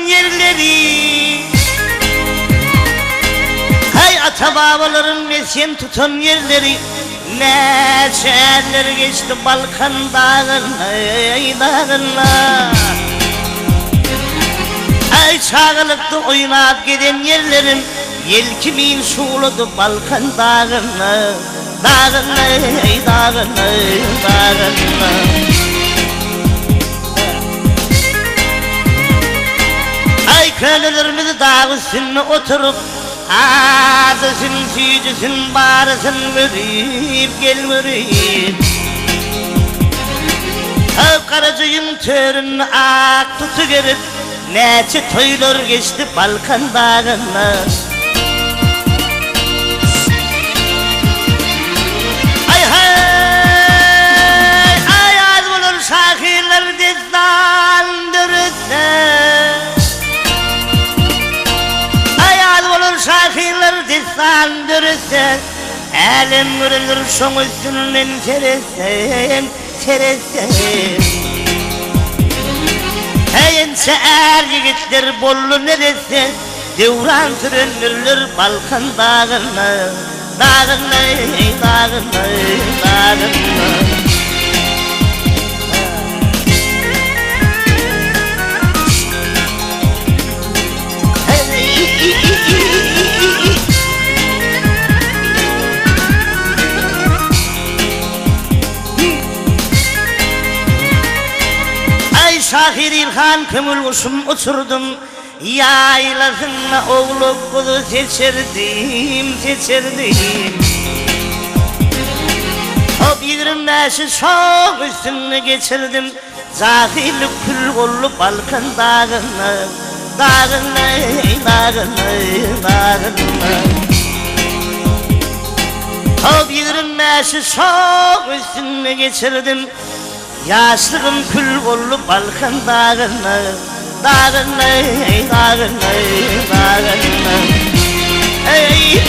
yerleri, hay ata babaların mesken tutan yerleri, ne şehirler geçti Balkan dağına. Ay çağılıkta oynayıp giden yerlerin yelkimin şuuladı Balkan dağına. Ay kölelerimiz dağ üstüne oturup ağzısın, süyücüsün, bağrısın verip gel verip. Ay karacayın törünü ak tutuverip neçe toylar geçti Balkan dağına. Ay hay, ay az bulur şahirler dezdandırırsa. Ay az bulur şahirler dezdandırırsa. Elim vurulur şun üstünden seresen, seresen. Heyinse er yigitler bollu neresi, devran sürünürler Balkan dağına. Dağına, dağına, dağına. Ay Şahir İlhan kömül kuşum uçurdum, yaylasına oğlu kuzu seçerdim. O bir neşi çok üstüne geçirdim, zahirli kül kollu Balkan dağına. Dağına. O bir neşi çok üstüne geçirdim, yaşlığım kül kollu Balkan dağına. Dağına. Ey